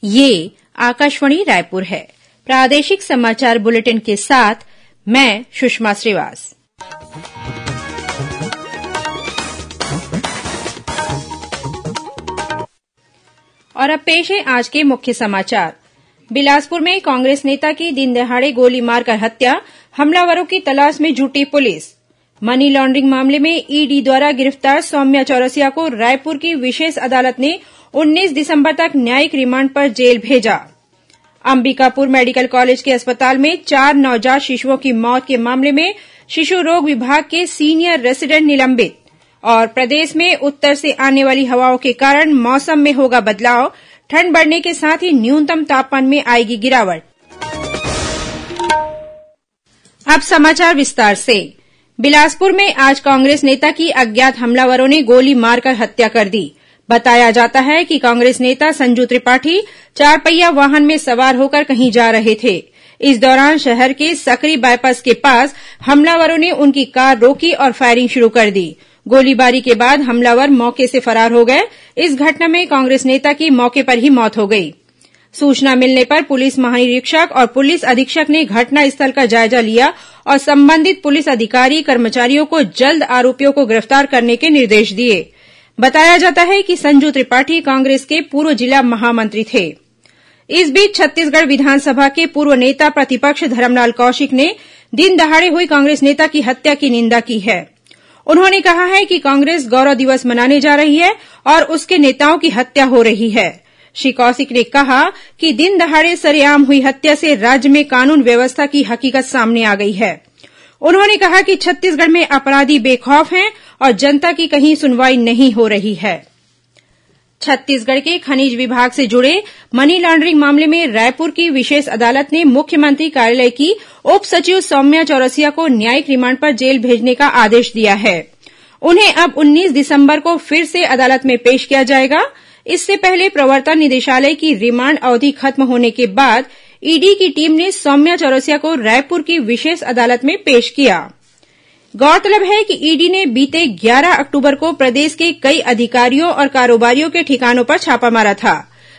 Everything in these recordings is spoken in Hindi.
ये आकाशवाणी रायपुर है। प्रादेशिक समाचार बुलेटिन के साथ मैं सुषमा श्रीवास। और अब पेश है आज के मुख्य समाचार। बिलासपुर में कांग्रेस नेता की दिनदहाड़े गोली मारकर हत्या, हमलावरों की तलाश में जुटी पुलिस। मनी लॉन्ड्रिंग मामले में ईडी द्वारा गिरफ्तार सौम्या चौरसिया को रायपुर की विशेष अदालत ने 19 दिसंबर तक न्यायिक रिमांड पर जेल भेजा। अंबिकापुर मेडिकल कॉलेज के अस्पताल में 4 नवजात शिशुओं की मौत के मामले में शिशु रोग विभाग के सीनियर रेसिडेंट निलंबित। और प्रदेश में उत्तर से आने वाली हवाओं के कारण मौसम में होगा बदलाव, ठंड बढ़ने के साथ ही न्यूनतम तापमान में आएगी गिरावट। अब समाचार विस्तार से। बिलासपुर में आज कांग्रेस नेता की अज्ञात हमलावरों ने गोली मारकर हत्या कर दी। बताया जाता है कि कांग्रेस नेता संजू त्रिपाठी 4 पहिया वाहन में सवार होकर कहीं जा रहे थे। इस दौरान शहर के सकरी बाईपास के पास हमलावरों ने उनकी कार रोकी और फायरिंग शुरू कर दी। गोलीबारी के बाद हमलावर मौके से फरार हो गए। इस घटना में कांग्रेस नेता की मौके पर ही मौत हो गई। सूचना मिलने पर पुलिस महानिरीक्षक और पुलिस अधीक्षक ने घटनास्थल का जायजा लिया और संबंधित पुलिस अधिकारी कर्मचारियों को जल्द आरोपियों को गिरफ्तार करने के निर्देश दिए। बताया जाता है कि संजू त्रिपाठी कांग्रेस के पूर्व जिला महामंत्री थे। इस बीच छत्तीसगढ़ विधानसभा के पूर्व नेता प्रतिपक्ष धरमलाल कौशिक ने दिन दहाड़े हुई कांग्रेस नेता की हत्या की निंदा की है। उन्होंने कहा है कि कांग्रेस गौरव दिवस मनाने जा रही है और उसके नेताओं की हत्या हो रही है। श्री कौशिक ने कहा कि दिन दहाड़े सरेआम हुई हत्या से राज्य में कानून व्यवस्था की हकीकत सामने आ गई है। उन्होंने कहा कि छत्तीसगढ़ में अपराधी बेखौफ हैं और जनता की कहीं सुनवाई नहीं हो रही है। छत्तीसगढ़ के खनिज विभाग से जुड़े मनी लॉन्ड्रिंग मामले में रायपुर की विशेष अदालत ने मुख्यमंत्री कार्यालय की उप सचिव सौम्या चौरसिया को न्यायिक रिमांड पर जेल भेजने का आदेश दिया है। उन्हें अब 19 दिसंबर को फिर से अदालत में पेश किया जाएगा। इससे पहले प्रवर्तन निदेशालय की रिमांड अवधि खत्म होने के बाद ईडी की टीम ने सौम्या चौरसिया को रायपुर की विशेष अदालत में पेश किया। गौरतलब है कि ईडी ने बीते 11 अक्टूबर को प्रदेश के कई अधिकारियों और कारोबारियों के ठिकानों पर छापा मारा था।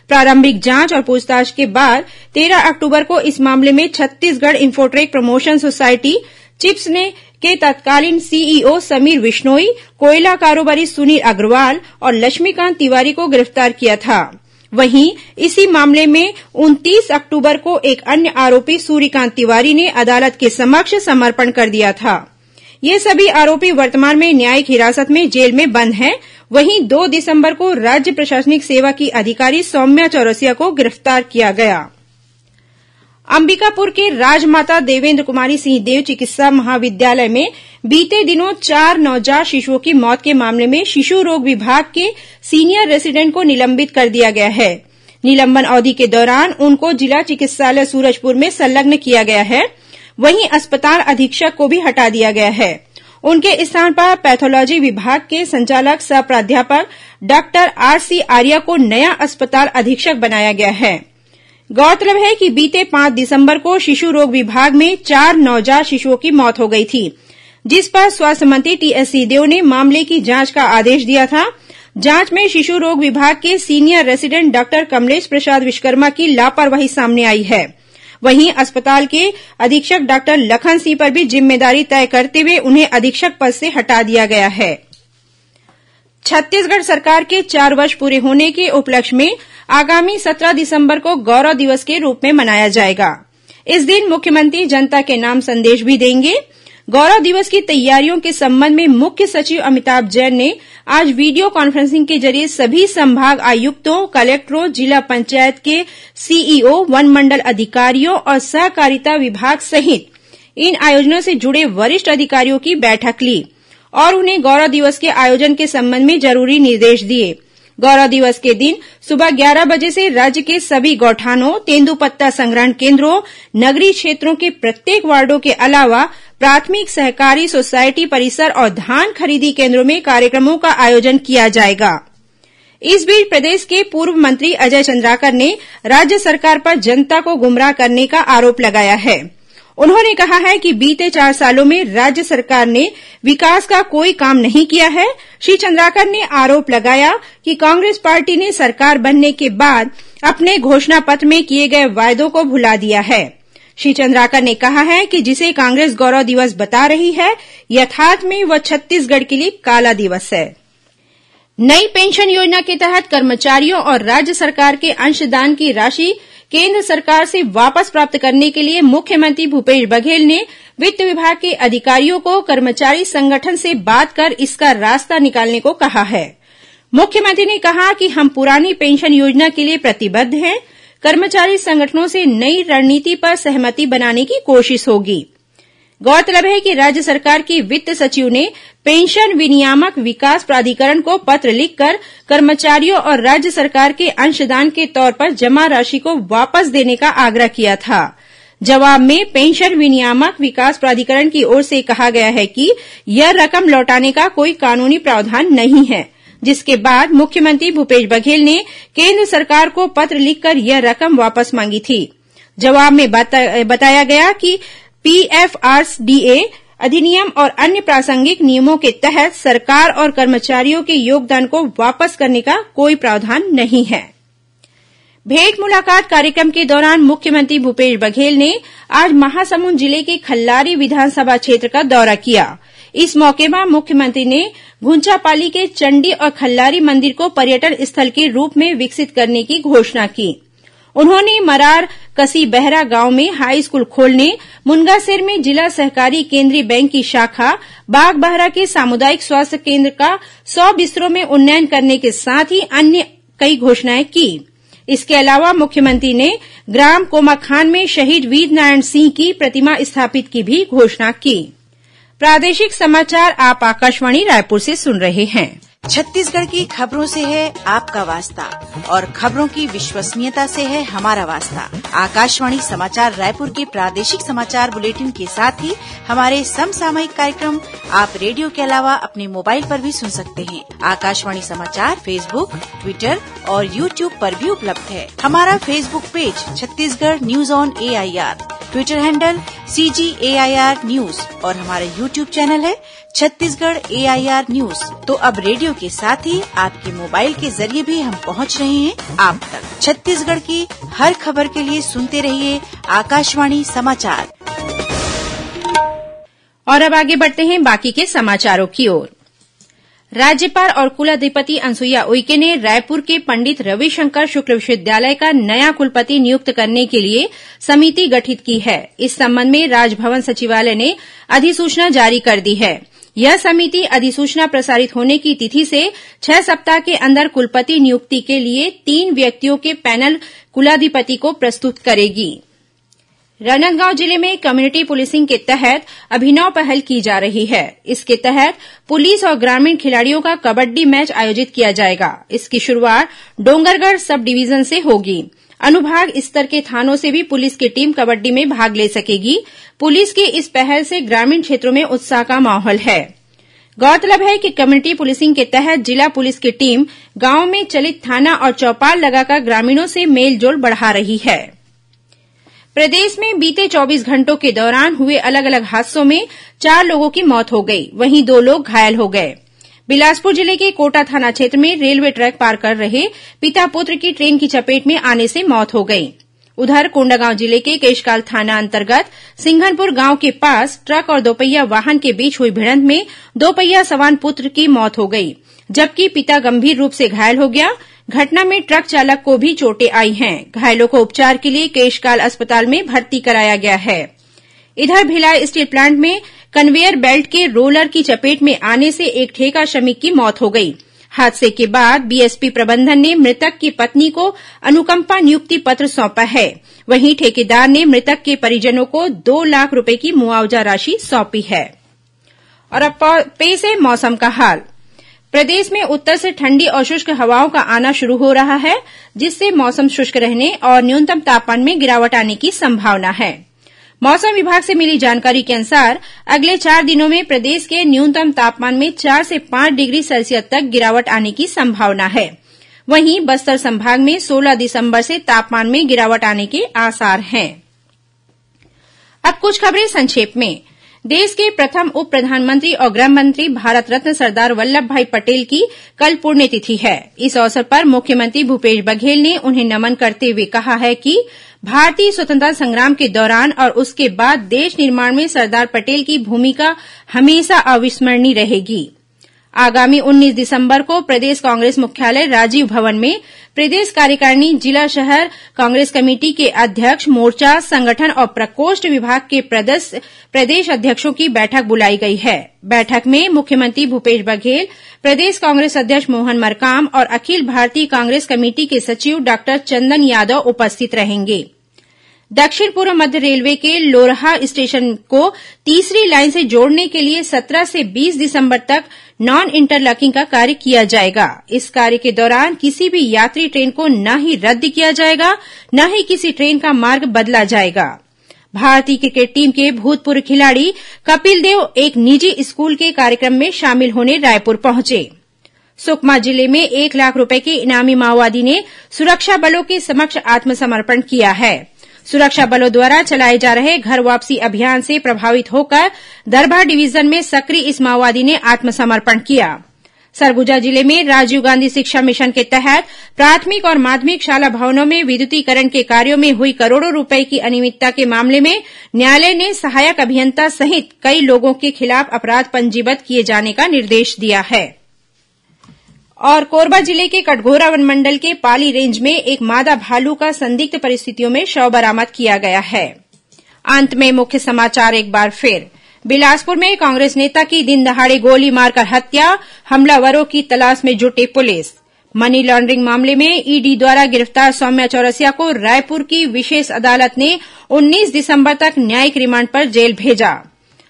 प्रारंभिक जांच और पूछताछ के बाद 13 अक्टूबर को इस मामले में छत्तीसगढ़ इंफोट्रेक प्रमोशन सोसायटी चिप्स ने के तत्कालीन सीईओ समीर विश्नोई, कोयला कारोबारी सुनील अग्रवाल और लक्ष्मीकांत तिवारी को गिरफ्तार किया था। वहीं इसी मामले में 29 अक्टूबर को एक अन्य आरोपी सूर्यकांत तिवारी ने अदालत के समक्ष समर्पण कर दिया था। ये सभी आरोपी वर्तमान में न्यायिक हिरासत में जेल में बंद हैं। वहीं 2 दिसंबर को राज्य प्रशासनिक सेवा की अधिकारी सौम्या चौरसिया को गिरफ्तार किया गया। अंबिकापुर के राजमाता देवेन्द्र कुमारी सिंहदेव चिकित्सा महाविद्यालय में बीते दिनों 4 नवजात शिशुओं की मौत के मामले में शिशु रोग विभाग के सीनियर रेसिडेंट को निलंबित कर दिया गया है। निलंबन अवधि के दौरान उनको जिला चिकित्सालय सूरजपुर में संलग्न किया गया है। वहीं अस्पताल अधीक्षक को भी हटा दिया गया है। उनके स्थान पर पैथोलॉजी विभाग के संचालक सह प्राध्यापक डॉक्टर आरसी आर्या को नया अस्पताल अधीक्षक बनाया गया है। गौरतलब है कि बीते 5 दिसंबर को शिशु रोग विभाग में 4 नवजात शिशुओं की मौत हो गई थी, जिस पर स्वास्थ्य मंत्री टीएस सिंहदेव ने मामले की जांच का आदेश दिया था। जांच में शिशु रोग विभाग के सीनियर रेसिडेंट डॉक्टर कमलेश प्रसाद विश्वकर्मा की लापरवाही सामने आई है। वहीं अस्पताल के अधीक्षक डॉक्टर लखन सिंह पर भी जिम्मेदारी तय करते हुए उन्हें अधीक्षक पद से हटा दिया गया है। छत्तीसगढ़ सरकार के 4 वर्ष पूरे होने के उपलक्ष्य में आगामी 17 दिसंबर को गौरव दिवस के रूप में मनाया जाएगा। इस दिन मुख्यमंत्री जनता के नाम संदेश भी देंगे। गौरव दिवस की तैयारियों के संबंध में मुख्य सचिव अमिताभ जैन ने आज वीडियो कॉन्फ्रेंसिंग के जरिए सभी संभाग आयुक्तों, कलेक्टरों, जिला पंचायत के सीईओ, वन मंडल अधिकारियों और सहकारिता विभाग सहित इन आयोजनों से जुड़े वरिष्ठ अधिकारियों की बैठक ली और उन्हें गौरव दिवस के आयोजन के संबंध में जरूरी निर्देश दिए। गौरव दिवस के दिन सुबह 11 बजे से राज्य के सभी गौठानों, तेंदूपत्ता संग्रहण केन्द्रों, नगरीय क्षेत्रों के प्रत्येक वार्डों के अलावा प्राथमिक सहकारी सोसायटी परिसर और धान खरीदी केन्द्रों में कार्यक्रमों का आयोजन किया जाएगा। इस बीच प्रदेश के पूर्व मंत्री अजय चंद्राकर ने राज्य सरकार पर जनता को गुमराह करने का आरोप लगाया है। उन्होंने कहा है कि बीते 4 सालों में राज्य सरकार ने विकास का कोई काम नहीं किया है। श्री चंद्राकर ने आरोप लगाया कि कांग्रेस पार्टी ने सरकार बनने के बाद अपने घोषणा पत्र में किए गए वायदों को भुला दिया है। श्री चंद्राकर ने कहा है कि जिसे कांग्रेस गौरव दिवस बता रही है, यथार्थ में वह छत्तीसगढ़ के लिए काला दिवस है। नई पेंशन योजना के तहत कर्मचारियों और राज्य सरकार के अंशदान की राशि केंद्र सरकार से वापस प्राप्त करने के लिए मुख्यमंत्री भूपेश बघेल ने वित्त विभाग के अधिकारियों को कर्मचारी संगठन से बात कर इसका रास्ता निकालने को कहा है। मुख्यमंत्री ने कहा कि हम पुरानी पेंशन योजना के लिए प्रतिबद्ध हैं। कर्मचारी संगठनों से नई रणनीति पर सहमति बनाने की कोशिश होगी। गौरतलब है कि राज्य सरकार की वित्त सचिव ने पेंशन विनियामक विकास प्राधिकरण को पत्र लिखकर कर्मचारियों और राज्य सरकार के अंशदान के तौर पर जमा राशि को वापस देने का आग्रह किया था। जवाब में पेंशन विनियामक विकास प्राधिकरण की ओर से कहा गया है कि यह रकम लौटाने का कोई कानूनी प्रावधान नहीं है, जिसके बाद मुख्यमंत्री भूपेश बघेल ने केंद्र सरकार को पत्र लिखकर यह रकम वापस मांगी थी। जवाब में बताया गया कि पीएफआरडीए अधिनियम और अन्य प्रासंगिक नियमों के तहत सरकार और कर्मचारियों के योगदान को वापस करने का कोई प्रावधान नहीं है। भेंट मुलाकात कार्यक्रम के दौरान मुख्यमंत्री भूपेश बघेल ने आज महासमुंद जिले के खल्लारी विधानसभा क्षेत्र का दौरा किया। इस मौके पर मुख्यमंत्री ने घुंचापाली के चंडी और खल्लारी मंदिर को पर्यटन स्थल के रूप में विकसित करने की घोषणा की। उन्होंने मरार कसी बहरा गांव में हाई स्कूल खोलने, मुनगासिर में जिला सहकारी केंद्रीय बैंक की शाखा, बाग बहरा के सामुदायिक स्वास्थ्य केंद्र का 100 बिस्तरों में उन्नयन करने के साथ ही अन्य कई घोषणाएं की। इसके अलावा मुख्यमंत्री ने ग्राम कोमाखान में शहीद वीर नारायण सिंह की प्रतिमा स्थापित की भी घोषणा की। प्रादेशिक समाचार आप आकाशवाणी रायपुर से सुन रहे हैं। छत्तीसगढ़ की खबरों से है आपका वास्ता और खबरों की विश्वसनीयता से है हमारा वास्ता। आकाशवाणी समाचार रायपुर के प्रादेशिक समाचार बुलेटिन के साथ ही हमारे समसामयिक कार्यक्रम आप रेडियो के अलावा अपने मोबाइल पर भी सुन सकते हैं। आकाशवाणी समाचार फेसबुक, ट्विटर और यूट्यूब पर भी उपलब्ध है। हमारा Facebook page Chhattisgarh news on AIR, Twitter handle CGAIR news और हमारा यूट्यूब चैनल है छत्तीसगढ़ AIR न्यूज। तो अब रेडियो के साथ ही आपके मोबाइल के जरिए भी हम पहुंच रहे हैं आप तक। छत्तीसगढ़ की हर खबर के लिए सुनते रहिए आकाशवाणी समाचार। और अब आगे बढ़ते हैं बाकी के समाचारों की ओर। राज्यपाल और कुलाधिपति अनुसुईया उइके ने रायपुर के पंडित रविशंकर शुक्ल विश्वविद्यालय का नया कुलपति नियुक्त करने के लिए समिति गठित की है। इस संबंध में राजभवन सचिवालय ने अधिसूचना जारी कर दी है। यह समिति अधिसूचना प्रसारित होने की तिथि से 6 सप्ताह के अंदर कुलपति नियुक्ति के लिए 3 व्यक्तियों के पैनल कुलाधिपति को प्रस्तुत करेगी। राजनांदगांव जिले में कम्युनिटी पुलिसिंग के तहत अभिनव पहल की जा रही है। इसके तहत पुलिस और ग्रामीण खिलाड़ियों का कबड्डी मैच आयोजित किया जाएगा। इसकी शुरुआत डोंगरगढ़ सब डिवीजन से होगी। अनुभाग स्तर के थानों से भी पुलिस की टीम कबड्डी में भाग ले सकेगी। पुलिस की इस पहल से ग्रामीण क्षेत्रों में उत्साह का माहौल है। गौरतलब है कि कम्युनिटी पुलिसिंग के तहत जिला पुलिस की टीम गांव में चलित थाना और चौपाल लगाकर ग्रामीणों से मेलजोल बढ़ा रही है। प्रदेश में बीते 24 घंटों के दौरान हुए अलग अलग हादसों में 4 लोगों की मौत हो गई, वहीं 2 लोग घायल हो गए। बिलासपुर जिले के कोटा थाना क्षेत्र में रेलवे ट्रैक पार कर रहे पिता पुत्र की ट्रेन की चपेट में आने से मौत हो गई। उधर कोंडागांव जिले के केशकाल थाना अंतर्गत सिंघनपुर गांव के पास ट्रक और दोपहिया वाहन के बीच हुई भिड़ंत में दोपहिया सवार पुत्र की मौत हो गई, जबकि पिता गंभीर रूप से घायल हो गया। घटना में ट्रक चालक को भी चोटें आई हैं। घायलों को उपचार के लिए केशकाल अस्पताल में भर्ती कराया गया है। इधर भिलाई स्टील प्लांट में कन्वेयर बेल्ट के रोलर की चपेट में आने से एक ठेका श्रमिक की मौत हो गई। हादसे के बाद बीएसपी प्रबंधन ने मृतक की पत्नी को अनुकंपा नियुक्ति पत्र सौंपा है। वहीं ठेकेदार ने मृतक के परिजनों को 2 लाख रुपए की मुआवजा राशि सौंपी है। और अब पेश है मौसम का हाल। प्रदेश में उत्तर से ठंडी और शुष्क हवाओं का आना शुरू हो रहा है, जिससे मौसम शुष्क रहने और न्यूनतम तापमान में गिरावट आने की संभावना है। मौसम विभाग से मिली जानकारी के अनुसार अगले 4 दिनों में प्रदेश के न्यूनतम तापमान में 4 से 5 डिग्री सेल्सियस तक गिरावट आने की संभावना है। वहीं बस्तर संभाग में 16 दिसंबर से तापमान में गिरावट आने के आसार हैं। अब कुछ खबरें संक्षेप में। देश के प्रथम उप प्रधानमंत्री और गृह मंत्री भारत रत्न सरदार वल्लभ भाई पटेल की कल पुण्यतिथि है। इस अवसर पर मुख्यमंत्री भूपेश बघेल ने उन्हें नमन करते हुए कहा है कि भारतीय स्वतंत्रता संग्राम के दौरान और उसके बाद देश निर्माण में सरदार पटेल की भूमिका हमेशा अविस्मरणीय रहेगी। आगामी 19 दिसंबर को प्रदेश कांग्रेस मुख्यालय राजीव भवन में प्रदेश कार्यकारिणी जिला शहर कांग्रेस कमेटी के अध्यक्ष, मोर्चा, संगठन और प्रकोष्ठ विभाग के प्रदेश अध्यक्षों की बैठक बुलाई गई है। बैठक में मुख्यमंत्री भूपेश बघेल, प्रदेश कांग्रेस अध्यक्ष मोहन मरकाम और अखिल भारतीय कांग्रेस कमेटी के सचिव डॉक्टर चंदन यादव उपस्थित रहेंगे। दक्षिण पूर्व मध्य रेलवे के लोरहा स्टेशन को तीसरी लाइन से जोड़ने के लिए 17 से 20 दिसंबर तक नॉन इंटरलॉकिंग का कार्य किया जाएगा। इस कार्य के दौरान किसी भी यात्री ट्रेन को न ही रद्द किया जाएगा, न ही किसी ट्रेन का मार्ग बदला जाएगा। भारतीय क्रिकेट टीम के भूतपूर्व खिलाड़ी कपिल देव एक निजी स्कूल के कार्यक्रम में शामिल होने रायपुर पहुंचे। सुकमा जिले में 1 लाख रुपए के इनामी माओवादी ने सुरक्षा बलों के समक्ष आत्मसमर्पण किया है। सुरक्षा बलों द्वारा चलाए जा रहे घर वापसी अभियान से प्रभावित होकर दरभा डिवीजन में सक्रिय इस माओवादी ने आत्मसमर्पण किया। सरगुजा जिले में राजीव गांधी शिक्षा मिशन के तहत प्राथमिक और माध्यमिक शाला भवनों में विद्युतीकरण के कार्यों में हुई करोड़ों रुपए की अनियमितता के मामले में न्यायालय ने सहायक अभियंता सहित कई लोगों के खिलाफ अपराध पंजीबद्ध किए जाने का निर्देश दिया है। और कोरबा जिले के कटघोरा वनमंडल के पाली रेंज में एक मादा भालू का संदिग्ध परिस्थितियों में शव बरामद किया गया है। अंत में मुख्य समाचार एक बार फिर। बिलासपुर में कांग्रेस नेता की दिनदहाड़े गोली मारकर हत्या, हमलावरों की तलाश में जुटी पुलिस। मनी लॉन्ड्रिंग मामले में ईडी द्वारा गिरफ्तार सौम्या चौरसिया को रायपुर की विशेष अदालत ने 19 दिसंबर तक न्यायिक रिमांड पर जेल भेजा।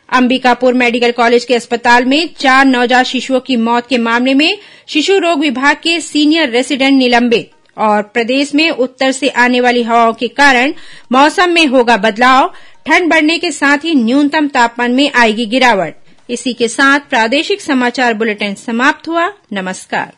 अंबिकापुर मेडिकल कॉलेज के अस्पताल में 4 नवजात शिशुओं की मौत के मामले में शिशु रोग विभाग के सीनियर रेसिडेंट निलंबित। और प्रदेश में उत्तर से आने वाली हवाओं के कारण मौसम में होगा बदलाव, ठंड बढ़ने के साथ ही न्यूनतम तापमान में आएगी गिरावट। इसी के साथ प्रादेशिक समाचार बुलेटिन समाप्त हुआ। नमस्कार।